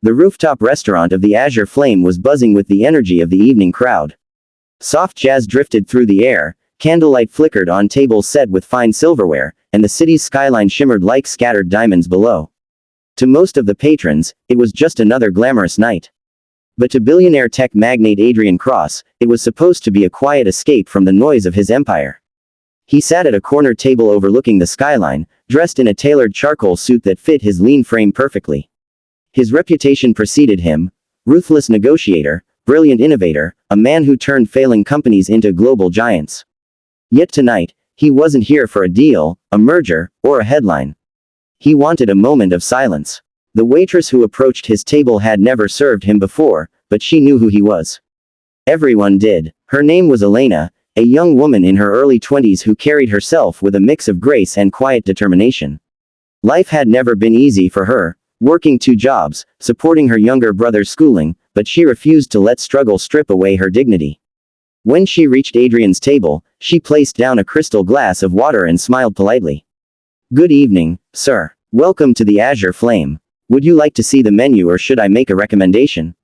The rooftop restaurant of the Azure Flame was buzzing with the energy of the evening crowd. Soft jazz drifted through the air, candlelight flickered on tables set with fine silverware, and the city's skyline shimmered like scattered diamonds below. To most of the patrons, it was just another glamorous night. But to billionaire tech magnate Adrian Cross, it was supposed to be a quiet escape from the noise of his empire. He sat at a corner table overlooking the skyline, dressed in a tailored charcoal suit that fit his lean frame perfectly. His reputation preceded him: ruthless negotiator, brilliant innovator, a man who turned failing companies into global giants. Yet tonight, he wasn't here for a deal, a merger, or a headline. He wanted a moment of silence. The waitress who approached his table had never served him before, but she knew who he was. Everyone did. Her name was Elena, a young woman in her early 20s who carried herself with a mix of grace and quiet determination. Life had never been easy for her, working 2 jobs, supporting her younger brother's schooling, but she refused to let struggle strip away her dignity. When she reached Adrian's table, she placed down a crystal glass of water and smiled politely. "Good evening, sir. Welcome to the Azure Flame. Would you like to see the menu or should I make a recommendation?"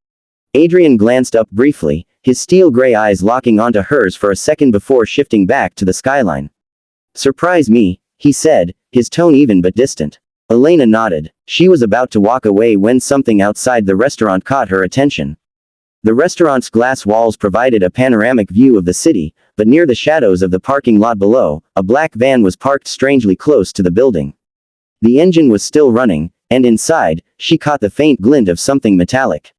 Adrian glanced up briefly, his steel-gray eyes locking onto hers for a second before shifting back to the skyline. "Surprise me," he said, his tone even but distant. Elena nodded. She was about to walk away when something outside the restaurant caught her attention. The restaurant's glass walls provided a panoramic view of the city, but near the shadows of the parking lot below, a black van was parked strangely close to the building. The engine was still running, and inside, she caught the faint glint of something metallic.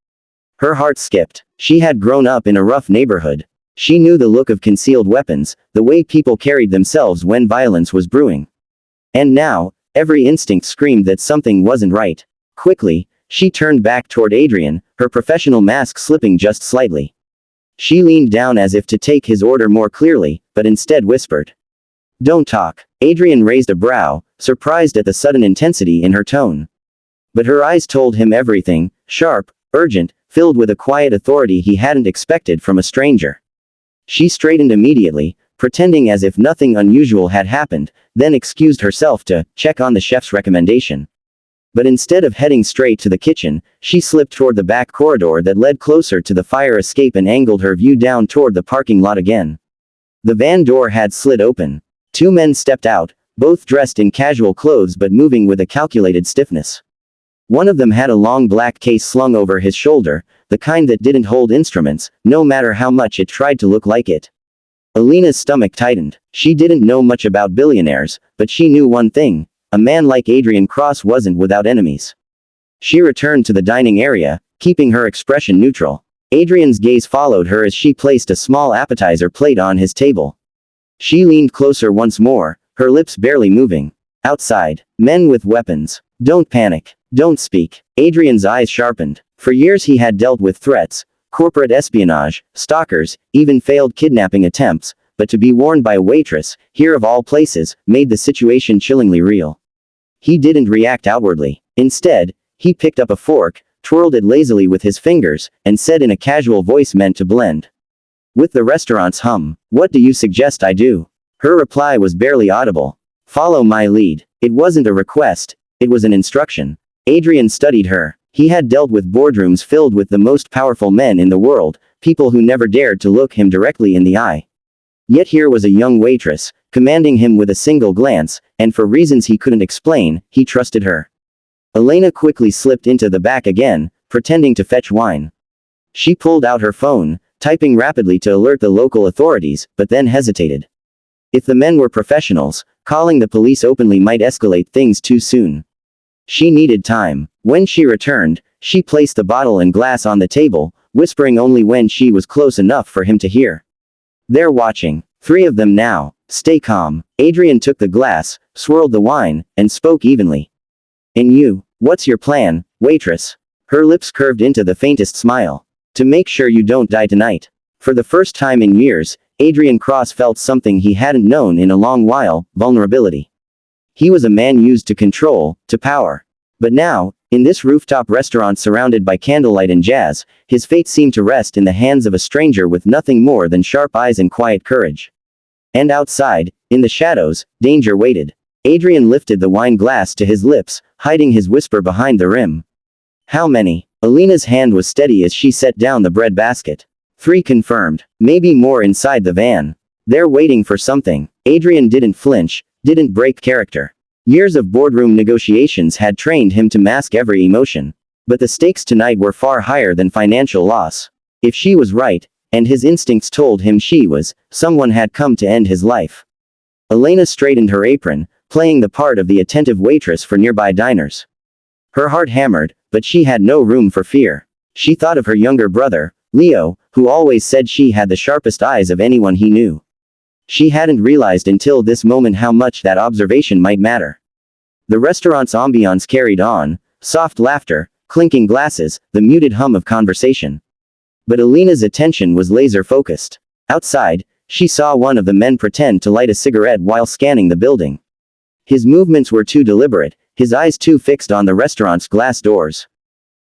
Her heart skipped. She had grown up in a rough neighborhood. She knew the look of concealed weapons, the way people carried themselves when violence was brewing. And now, every instinct screamed that something wasn't right. Quickly, she turned back toward Adrian, her professional mask slipping just slightly. She leaned down as if to take his order more clearly, but instead whispered, "Don't talk." Adrian raised a brow, surprised at the sudden intensity in her tone. But her eyes told him everything, sharp, urgent, filled with a quiet authority he hadn't expected from a stranger. She straightened immediately, pretending as if nothing unusual had happened, then excused herself to check on the chef's recommendation. But instead of heading straight to the kitchen, she slipped toward the back corridor that led closer to the fire escape and angled her view down toward the parking lot again. The van door had slid open. 2 men stepped out, both dressed in casual clothes but moving with a calculated stiffness. One of them had a long black case slung over his shoulder, the kind that didn't hold instruments, no matter how much it tried to look like it. Elena's stomach tightened. She didn't know much about billionaires, but she knew one thing: a man like Adrian Cross wasn't without enemies. She returned to the dining area, keeping her expression neutral. Adrian's gaze followed her as she placed a small appetizer plate on his table. She leaned closer once more, her lips barely moving. Outside, men with weapons. Don't panic. Don't speak. Adrian's eyes sharpened. For years he had dealt with threats, corporate espionage, stalkers, even failed kidnapping attempts, but to be warned by a waitress, here of all places, made the situation chillingly real. He didn't react outwardly. Instead, he picked up a fork, twirled it lazily with his fingers, and said in a casual voice meant to blend with the restaurant's hum, "What do you suggest I do?" Her reply was barely audible. "Follow my lead." It wasn't a request, it was an instruction. Adrian studied her. He had dealt with boardrooms filled with the most powerful men in the world, people who never dared to look him directly in the eye. Yet here was a young waitress, commanding him with a single glance, and for reasons he couldn't explain, he trusted her. Elena quickly slipped into the back again, pretending to fetch wine. She pulled out her phone, typing rapidly to alert the local authorities, but then hesitated. If the men were professionals, calling the police openly might escalate things too soon. She needed time. When she returned, she placed the bottle and glass on the table, whispering only when she was close enough for him to hear. "They're watching. 3 of them now. Stay calm." Adrian took the glass, swirled the wine, and spoke evenly. "And you, what's your plan, waitress?" Her lips curved into the faintest smile. "To make sure you don't die tonight." For the first time in years, Adrian Cross felt something he hadn't known in a long while: vulnerability. He was a man used to control, to power. But now, in this rooftop restaurant surrounded by candlelight and jazz, his fate seemed to rest in the hands of a stranger with nothing more than sharp eyes and quiet courage. And outside, in the shadows, danger waited. Adrian lifted the wine glass to his lips, hiding his whisper behind the rim. How many? Alina's hand was steady as she set down the bread basket. 3 confirmed. Maybe more inside the van. They're waiting for something. Adrian didn't flinch, didn't break character. Years of boardroom negotiations had trained him to mask every emotion. But the stakes tonight were far higher than financial loss. If she was right, and his instincts told him she was, someone had come to end his life. Elena straightened her apron, playing the part of the attentive waitress for nearby diners. Her heart hammered, but she had no room for fear. She thought of her younger brother, Leo, who always said she had the sharpest eyes of anyone he knew. She hadn't realized until this moment how much that observation might matter. The restaurant's ambiance carried on, soft laughter, clinking glasses, the muted hum of conversation. But Elena's attention was laser-focused. Outside, she saw one of the men pretend to light a cigarette while scanning the building. His movements were too deliberate, his eyes too fixed on the restaurant's glass doors.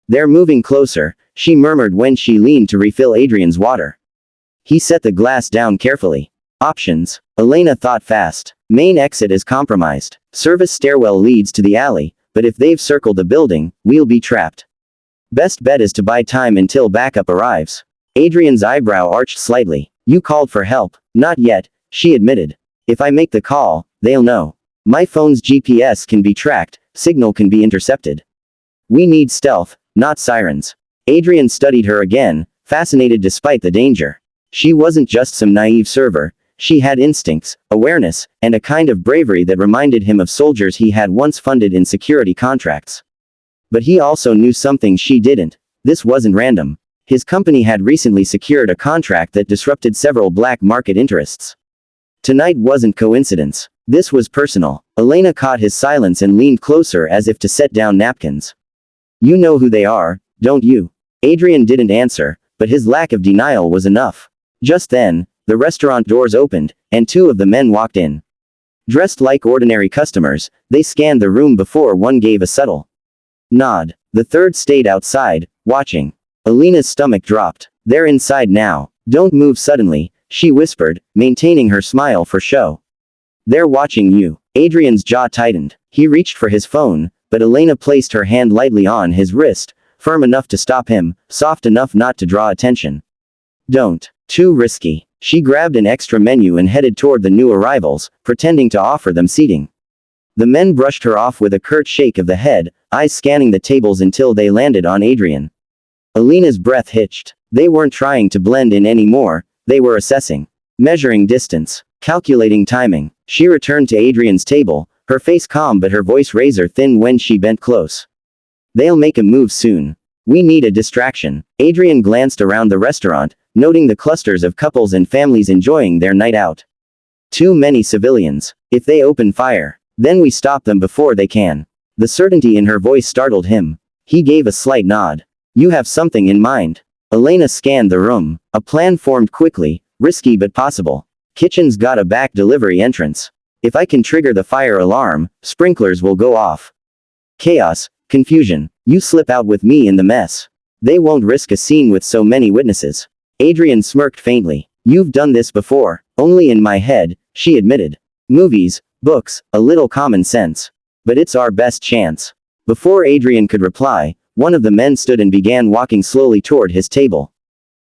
"They're moving closer," she murmured when she leaned to refill Adrian's water. He set the glass down carefully. Options. Elena thought fast. Main exit is compromised. Service stairwell leads to the alley, but if they've circled the building, we'll be trapped. Best bet is to buy time until backup arrives. Adrian's eyebrow arched slightly. "You called for help." "Not yet," she admitted. "If I make the call, they'll know. My phone's GPS can be tracked, signal can be intercepted. We need stealth, not sirens." Adrian studied her again, fascinated despite the danger. She wasn't just some naive server, she had instincts, awareness, and a kind of bravery that reminded him of soldiers he had once funded in security contracts. But he also knew something she didn't. This wasn't random. His company had recently secured a contract that disrupted several black market interests. Tonight wasn't coincidence. This was personal. Elena caught his silence and leaned closer as if to set down napkins. "You know who they are, don't you?" Adrian didn't answer, but his lack of denial was enough. Just then, the restaurant doors opened, and 2 of the men walked in. Dressed like ordinary customers, they scanned the room before one gave a subtle nod. The third stayed outside, watching. Elena's stomach dropped. "They're inside now. Don't move suddenly," she whispered, maintaining her smile for show. "They're watching you." Adrian's jaw tightened. He reached for his phone, but Elena placed her hand lightly on his wrist, firm enough to stop him, soft enough not to draw attention. "Don't. Too risky." She grabbed an extra menu and headed toward the new arrivals, pretending to offer them seating. The men brushed her off with a curt shake of the head, eyes scanning the tables until they landed on Adrian. Elena's breath hitched. They weren't trying to blend in anymore, they were assessing. Measuring distance. Calculating timing. She returned to Adrian's table, her face calm but her voice razor-thin when she bent close. "They'll make a move soon. We need a distraction." Adrian glanced around the restaurant, noting the clusters of couples and families enjoying their night out. "Too many civilians. If they open fire, then we stop them before they can." The certainty in her voice startled him. He gave a slight nod. "You have something in mind." Elena scanned the room. A plan formed quickly, risky but possible. "Kitchen's got a back delivery entrance. If I can trigger the fire alarm, sprinklers will go off. Chaos, confusion. You slip out with me in the mess. They won't risk a scene with so many witnesses." Adrian smirked faintly. "You've done this before." "Only in my head," she admitted. "Movies, books, a little common sense. But it's our best chance." Before Adrian could reply, one of the men stood and began walking slowly toward his table.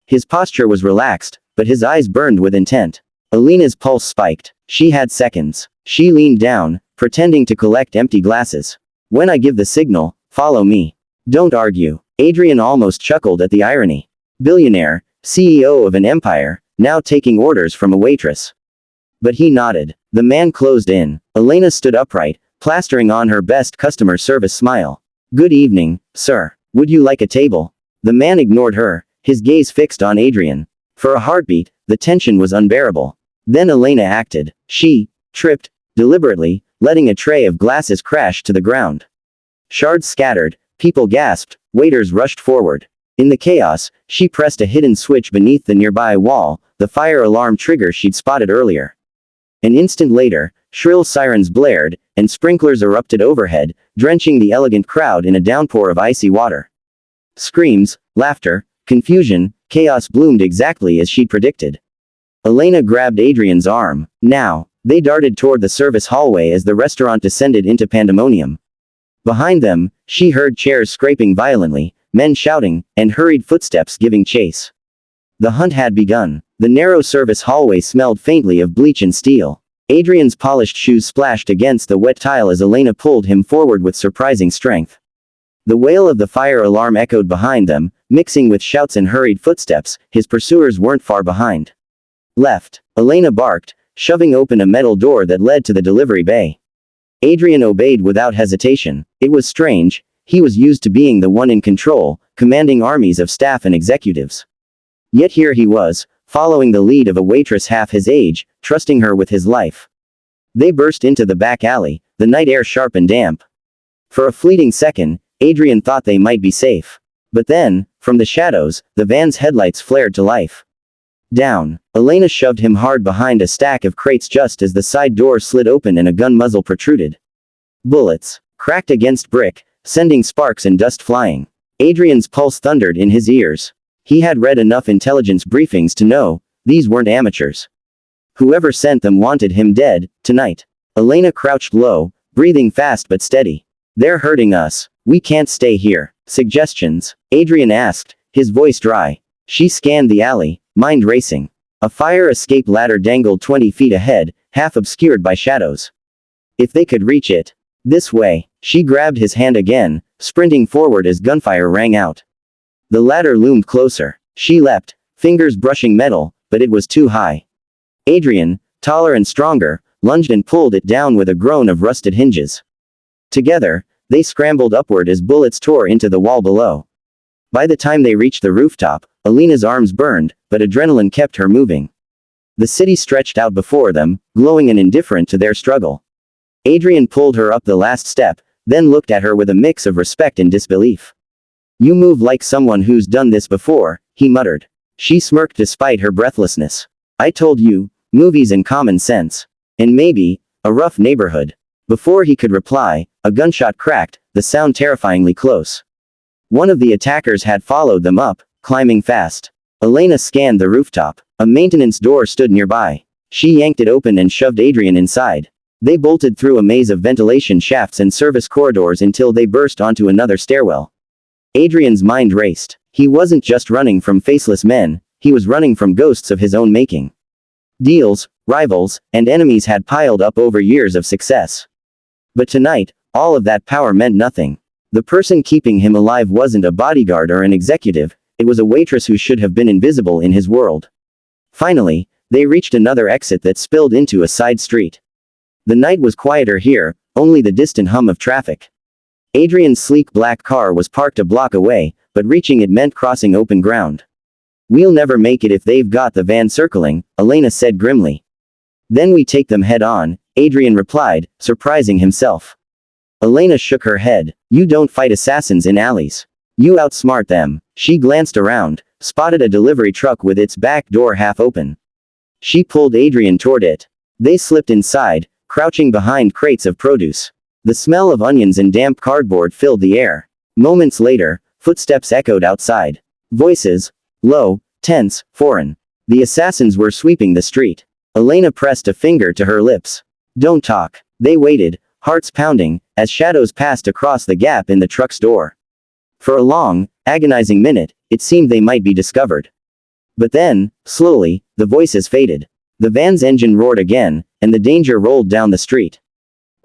His posture was relaxed, but his eyes burned with intent. Elena's pulse spiked. She had seconds. She leaned down, pretending to collect empty glasses. "When I give the signal, follow me. Don't argue." Adrian almost chuckled at the irony. Billionaire, CEO of an empire, now taking orders from a waitress. But he nodded. The man closed in. Elena stood upright, plastering on her best customer service smile. "Good evening, sir. Would you like a table?" The man ignored her, his gaze fixed on Adrian. For a heartbeat, the tension was unbearable. Then Elena acted. She tripped, deliberately, letting a tray of glasses crash to the ground. Shards scattered, people gasped, waiters rushed forward. In the chaos, she pressed a hidden switch beneath the nearby wall, the fire alarm trigger she'd spotted earlier. An instant later, shrill sirens blared, and sprinklers erupted overhead, drenching the elegant crowd in a downpour of icy water. Screams, laughter, confusion, chaos bloomed exactly as she'd predicted. Elena grabbed Adrian's arm. Now, they darted toward the service hallway as the restaurant descended into pandemonium. Behind them, she heard chairs scraping violently, men shouting, and hurried footsteps giving chase. The hunt had begun. The narrow service hallway smelled faintly of bleach and steel. Adrian's polished shoes splashed against the wet tile as Elena pulled him forward with surprising strength. The wail of the fire alarm echoed behind them, mixing with shouts and hurried footsteps. His pursuers weren't far behind. Left. Elena barked, shoving open a metal door that led to the delivery bay. Adrian obeyed without hesitation. It was strange. He was used to being the one in control, commanding armies of staff and executives. Yet here he was, following the lead of a waitress half his age, trusting her with his life. They burst into the back alley, the night air sharp and damp. For a fleeting second, Adrian thought they might be safe. But then, from the shadows, the van's headlights flared to life. Down. Elena shoved him hard behind a stack of crates just as the side door slid open and a gun muzzle protruded. Bullets cracked against brick, sending sparks and dust flying. Adrian's pulse thundered in his ears. He had read enough intelligence briefings to know, these weren't amateurs. Whoever sent them wanted him dead, tonight. Elena crouched low, breathing fast but steady. They're hurting us. We can't stay here. Suggestions? Adrian asked, his voice dry. She scanned the alley, mind racing. A fire escape ladder dangled 20 feet ahead, half obscured by shadows. If they could reach it. This way. She grabbed his hand again, sprinting forward as gunfire rang out. The ladder loomed closer. She leapt, fingers brushing metal, but it was too high. Adrian, taller and stronger, lunged and pulled it down with a groan of rusted hinges. Together, they scrambled upward as bullets tore into the wall below. By the time they reached the rooftop, Elena's arms burned, but adrenaline kept her moving. The city stretched out before them, glowing and indifferent to their struggle. Adrian pulled her up the last step, then looked at her with a mix of respect and disbelief. You move like someone who's done this before, he muttered. She smirked despite her breathlessness. I told you, movies and common sense. And maybe, a rough neighborhood. Before he could reply, a gunshot cracked, the sound terrifyingly close. One of the attackers had followed them up, climbing fast. Elena scanned the rooftop. A maintenance door stood nearby. She yanked it open and shoved Adrian inside. They bolted through a maze of ventilation shafts and service corridors until they burst onto another stairwell. Adrian's mind raced. He wasn't just running from faceless men, he was running from ghosts of his own making. Deals, rivals, and enemies had piled up over years of success. But tonight, all of that power meant nothing. The person keeping him alive wasn't a bodyguard or an executive, it was a waitress who should have been invisible in his world. Finally, they reached another exit that spilled into a side street. The night was quieter here, only the distant hum of traffic. Adrian's sleek black car was parked a block away, but reaching it meant crossing open ground. We'll never make it if they've got the van circling, Elena said grimly. Then we take them head on, Adrian replied, surprising himself. Elena shook her head. You don't fight assassins in alleys. You outsmart them. She glanced around, spotted a delivery truck with its back door half open. She pulled Adrian toward it. They slipped inside, crouching behind crates of produce. The smell of onions and damp cardboard filled the air. Moments later, footsteps echoed outside. Voices. Low, tense, foreign. The assassins were sweeping the street. Elena pressed a finger to her lips. Don't talk. They waited, hearts pounding, as shadows passed across the gap in the truck's door. For a long, agonizing minute, it seemed they might be discovered. But then, slowly, the voices faded. The van's engine roared again, and the danger rolled down the street.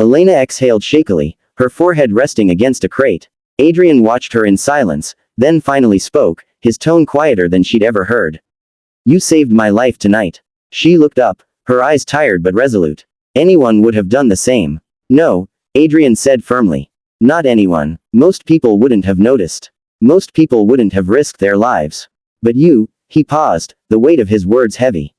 Elena exhaled shakily, her forehead resting against a crate. Adrian watched her in silence, then finally spoke, his tone quieter than she'd ever heard. You saved my life tonight. She looked up, her eyes tired but resolute. Anyone would have done the same. No, Adrian said firmly. Not anyone. Most people wouldn't have noticed. Most people wouldn't have risked their lives. But you, he paused, the weight of his words heavy.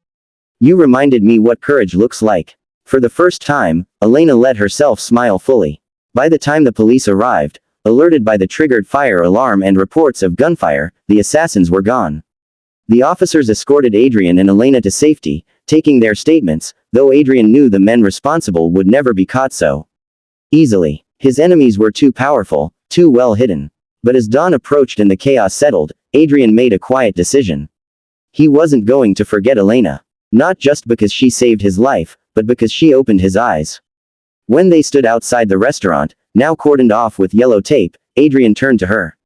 You reminded me what courage looks like. For the first time, Elena let herself smile fully. By the time the police arrived, alerted by the triggered fire alarm and reports of gunfire, the assassins were gone. The officers escorted Adrian and Elena to safety, taking their statements, though Adrian knew the men responsible would never be caught so easily. His enemies were too powerful, too well hidden. But as dawn approached and the chaos settled, Adrian made a quiet decision. He wasn't going to forget Elena. Not just because she saved his life, but because she opened his eyes. When they stood outside the restaurant, now cordoned off with yellow tape, Adrian turned to her.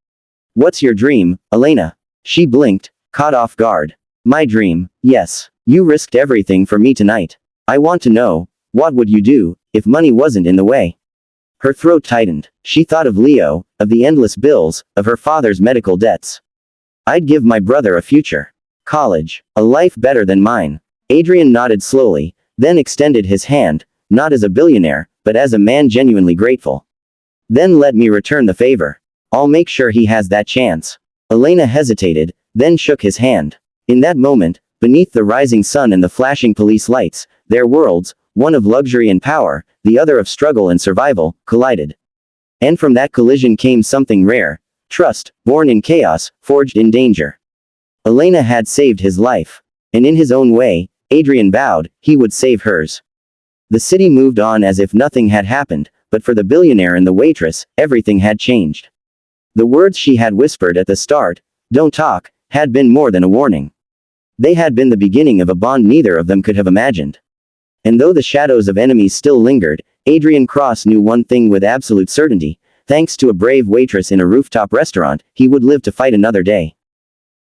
What's your dream, Elena? She blinked, caught off guard. My dream, yes. You risked everything for me tonight. I want to know, what would you do, if money wasn't in the way? Her throat tightened. She thought of Leo, of the endless bills, of her father's medical debts. I'd give my brother a future. College. A life better than mine. Adrian nodded slowly, then extended his hand, not as a billionaire, but as a man genuinely grateful. Then let me return the favor. I'll make sure he has that chance. Elena hesitated, then shook his hand. In that moment, beneath the rising sun and the flashing police lights, their worlds, one of luxury and power, the other of struggle and survival, collided. And from that collision came something rare. Trust, born in chaos, forged in danger. Elena had saved his life. And in his own way, Adrian vowed, he would save hers. The city moved on as if nothing had happened, but for the billionaire and the waitress, everything had changed. The words she had whispered at the start, "Don't talk," had been more than a warning. They had been the beginning of a bond neither of them could have imagined. And though the shadows of enemies still lingered, Adrian Cross knew one thing with absolute certainty: thanks to a brave waitress in a rooftop restaurant, he would live to fight another day.